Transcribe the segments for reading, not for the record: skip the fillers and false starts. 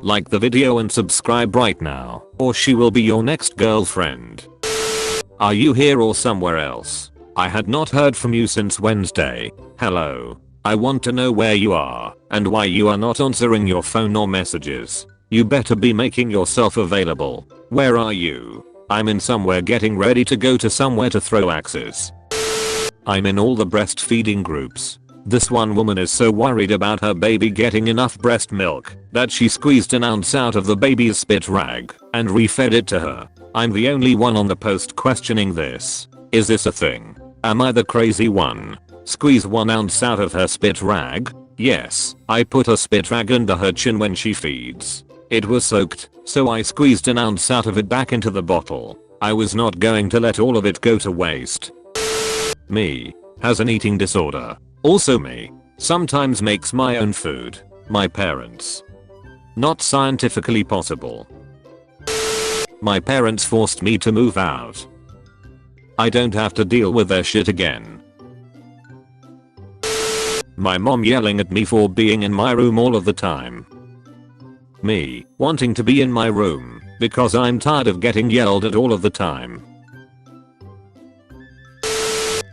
Like the video and subscribe right now, or she will be your next girlfriend. Are you here or somewhere else? I had not heard from you since Wednesday. Hello. I want to know where you are and why you are not answering your phone or messages. You better be making yourself available. Where are you? I'm in somewhere getting ready to go to somewhere to throw axes. I'm in all the breastfeeding groups. This one woman is so worried about her baby getting enough breast milk that she squeezed an ounce out of the baby's spit rag and refed it to her. I'm the only one on the post questioning this. Is this a thing? Am I the crazy one? Squeeze 1 ounce out of her spit rag? Yes, I put a spit rag under her chin when she feeds. It was soaked, so I squeezed an ounce out of it back into the bottle. I was not going to let all of it go to waste. Me. Has an eating disorder. Also me. Sometimes makes my own food. My parents. Not scientifically possible. My parents forced me to move out. I don't have to deal with their shit again. My mom yelling at me for being in my room all of the time. Me wanting to be in my room because I'm tired of getting yelled at all of the time.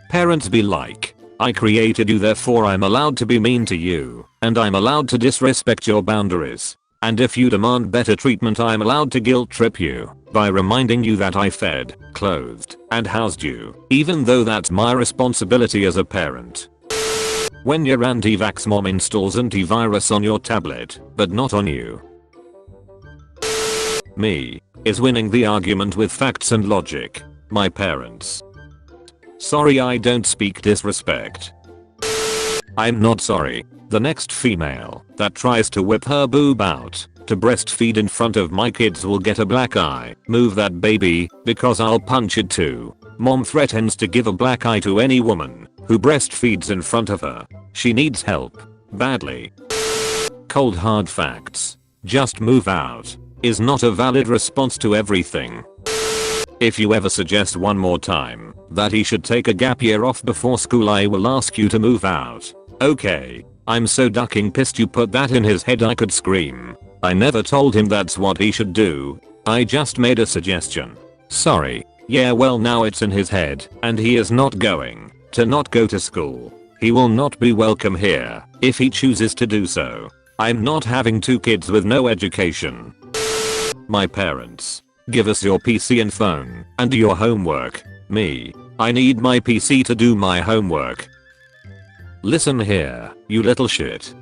Parents be like, I created you therefore I'm allowed to be mean to you, and I'm allowed to disrespect your boundaries. And if you demand better treatment I'm allowed to guilt trip you by reminding you that I fed, clothed, and housed you, even though that's my responsibility as a parent. When your anti-vax mom installs antivirus on your tablet, but not on you. Me is winning the argument with facts and logic. My parents. Sorry I don't speak disrespect. I'm not sorry. The next female that tries to whip her boob out to breastfeed in front of my kids will get a black eye. Move that baby because I'll punch it too. Mom threatens to give a black eye to any woman who breastfeeds in front of her. She needs help. Badly. Cold hard facts. Just move out is not a valid response to everything. If you ever suggest one more time that he should take a gap year off before school I will ask you to move out. Okay. I'm so ducking pissed you put that in his head I could scream. I never told him that's what he should do. I just made a suggestion. Sorry. Yeah well now it's in his head and he is not going to not go to school. He will not be welcome here if he chooses to do so. I'm not having 2 kids with no education. My parents. Give us your PC and phone and your homework. Me. I need my PC to do my homework. Listen here, you little shit.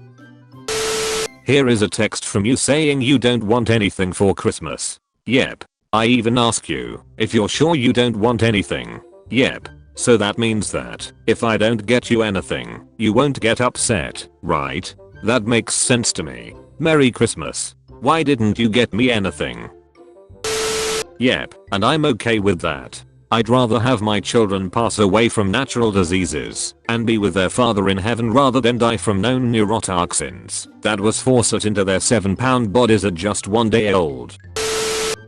Here is a text from you saying you don't want anything for Christmas. Yep. I even ask you if you're sure you don't want anything. Yep. So that means that if I don't get you anything, you won't get upset, right? That makes sense to me. Merry Christmas. Why didn't you get me anything? Yep, and I'm okay with that. I'd rather have my children pass away from natural diseases and be with their father in heaven rather than die from known neurotoxins that was forced into their 7-pound bodies at just 1 day old.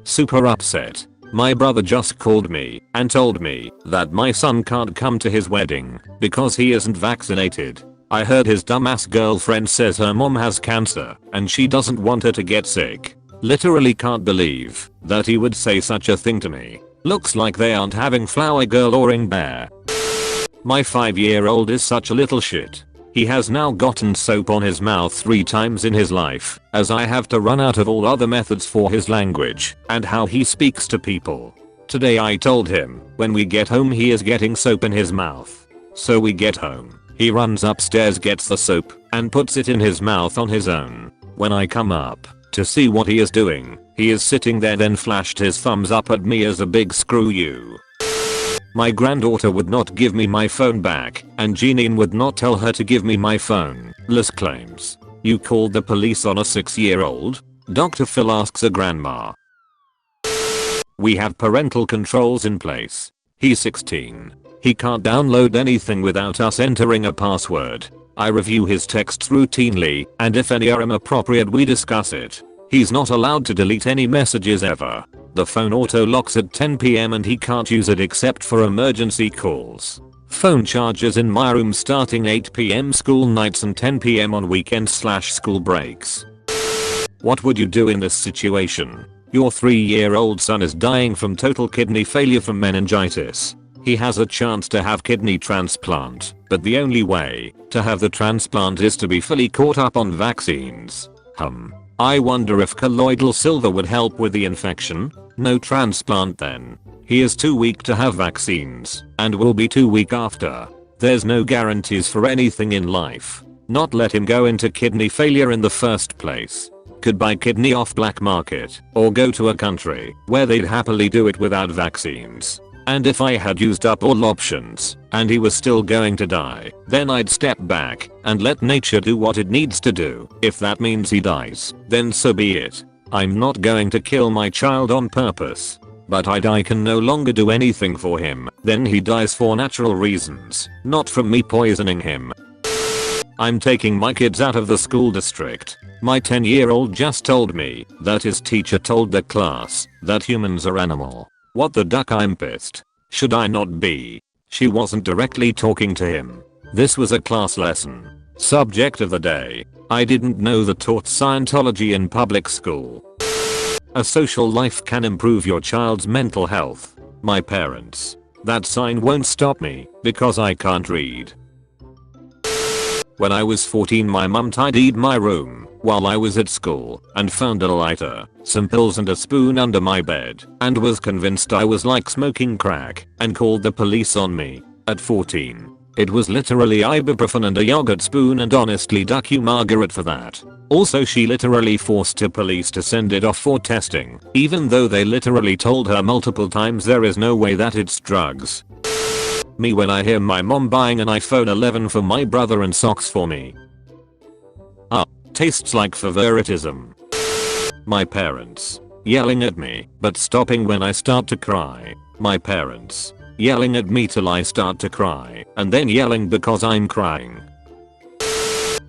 Super upset. My brother just called me and told me that my son can't come to his wedding because he isn't vaccinated. I heard his dumbass girlfriend says her mom has cancer and she doesn't want her to get sick. Literally can't believe that he would say such a thing to me. Looks like they aren't having Flower Girl or Ring Bear. My 5-year-old is such a little shit. He has now gotten soap on his mouth 3 times in his life as I have to run out of all other methods for his language and how he speaks to people. Today I told him when we get home he is getting soap in his mouth. So we get home. He runs upstairs, gets the soap and puts it in his mouth on his own. When I come up to see what he is doing, he is sitting there then flashed his thumbs up at me as a big screw you. My granddaughter would not give me my phone back and Jeanine would not tell her to give me my phone. Liz claims. You called the police on a 6-year-old? Dr. Phil asks a grandma. We have parental controls in place. He's 16. He can't download anything without us entering a password. I review his texts routinely and if any are inappropriate we discuss it. He's not allowed to delete any messages ever. The phone auto locks at 10 PM and he can't use it except for emergency calls. Phone chargers in my room starting 8 PM school nights and 10 PM on weekends/school breaks. What would you do in this situation? Your 3-year-old son is dying from total kidney failure from meningitis. He has a chance to have kidney transplant, but the only way to have the transplant is to be fully caught up on vaccines. I wonder if colloidal silver would help with the infection? No transplant then. He is too weak to have vaccines, and will be too weak after. There's no guarantees for anything in life. Not let him go into kidney failure in the first place. Could buy kidney off black market, or go to a country where they'd happily do it without vaccines. And if I had used up all options, and he was still going to die, then I'd step back and let nature do what it needs to do. If that means he dies, then so be it. I'm not going to kill my child on purpose. But I can no longer do anything for him. Then he dies for natural reasons, not from me poisoning him. I'm taking my kids out of the school district. My 10-year-old just told me that his teacher told the class that humans are animal. What the duck, I'm pissed. Should I not be? She wasn't directly talking to him. This was a class lesson. Subject of the day. I didn't know that taught Scientology in public school. A social life can improve your child's mental health. My parents. That sign won't stop me because I can't read. When I was 14, my mum tidied my room while I was at school and found a lighter, some pills and a spoon under my bed, and was convinced I was like smoking crack and called the police on me. At 14. It was literally ibuprofen and a yogurt spoon, and honestly duck you Margaret for that. Also, she literally forced the police to send it off for testing, even though they literally told her multiple times there is no way that it's drugs. Me when I hear my mom buying an iPhone 11 for my brother and socks for me. Tastes like favoritism. My parents. Yelling at me, but stopping when I start to cry. My parents. Yelling at me till I start to cry, and then yelling because I'm crying.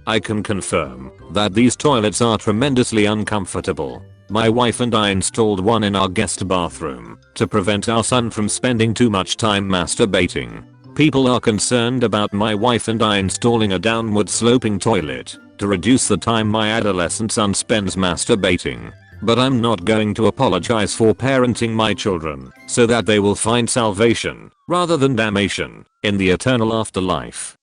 I can confirm that these toilets are tremendously uncomfortable. My wife and I installed one in our guest bathroom to prevent our son from spending too much time masturbating. People are concerned about my wife and I installing a downward sloping toilet to reduce the time my adolescent son spends masturbating. But I'm not going to apologize for parenting my children so that they will find salvation rather than damnation in the eternal afterlife.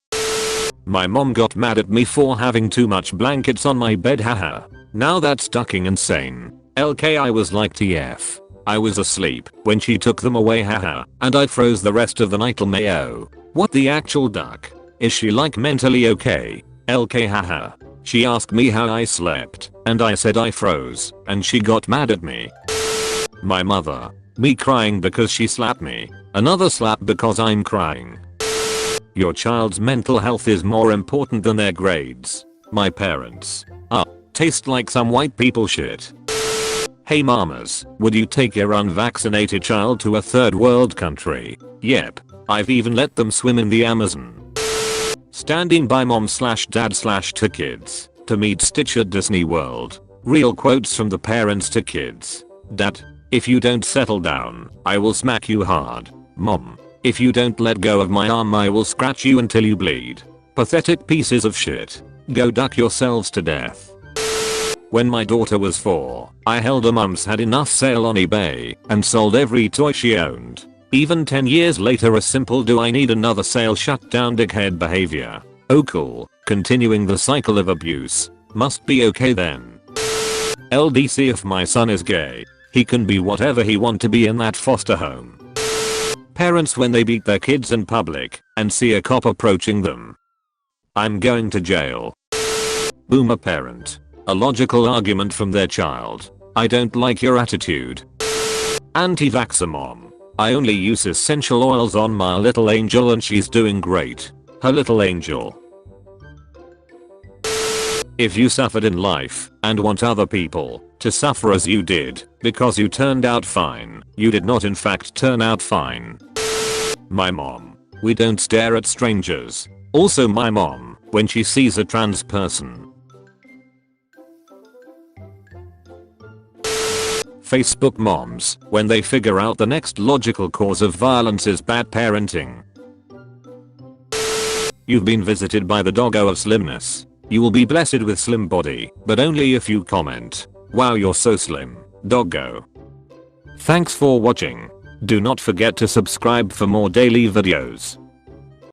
My mom got mad at me for having too much blankets on my bed, haha. Now that's fucking insane. LK, I was like TF. I was asleep when she took them away, haha, and I froze the rest of the night, mayo. What the actual duck? Is she like mentally okay? LK, haha. She asked me how I slept, and I said I froze, and she got mad at me. My mother. Me crying because she slapped me. Another slap because I'm crying. Your child's mental health is more important than their grades. My parents. Taste like some white people shit. Hey mamas, would you take your unvaccinated child to a third world country? Yep. I've even let them swim in the Amazon. Standing by mom/dad/2 kids to meet Stitch at Disney World. Real quotes from the parents to kids. Dad, if you don't settle down, I will smack you hard. Mom, if you don't let go of my arm, I will scratch you until you bleed. Pathetic pieces of shit. Go duck yourselves to death. When my daughter was 4, I held a Mums Had Enough sale on eBay and sold every toy she owned. Even 10 years later, a simple "do I need another sale" shut down dickhead behavior. Oh cool, continuing the cycle of abuse. Must be okay then. LDC, if my son is gay, he can be whatever he want to be in that foster home. Parents when they beat their kids in public and see a cop approaching them. I'm going to jail. Boomer parent. A logical argument from their child. I don't like your attitude. Anti-vaxxer mom. I only use essential oils on my little angel and she's doing great. Her little angel. If you suffered in life and want other people to suffer as you did because you turned out fine, you did not in fact turn out fine. My mom. We don't stare at strangers. Also my mom, when she sees a trans person. Facebook moms, when they figure out the next logical cause of violence is bad parenting. You've been visited by the doggo of slimness. You will be blessed with slim body, but only if you comment. Wow, you're so slim, doggo. Thanks for watching. Do not forget to subscribe for more daily videos.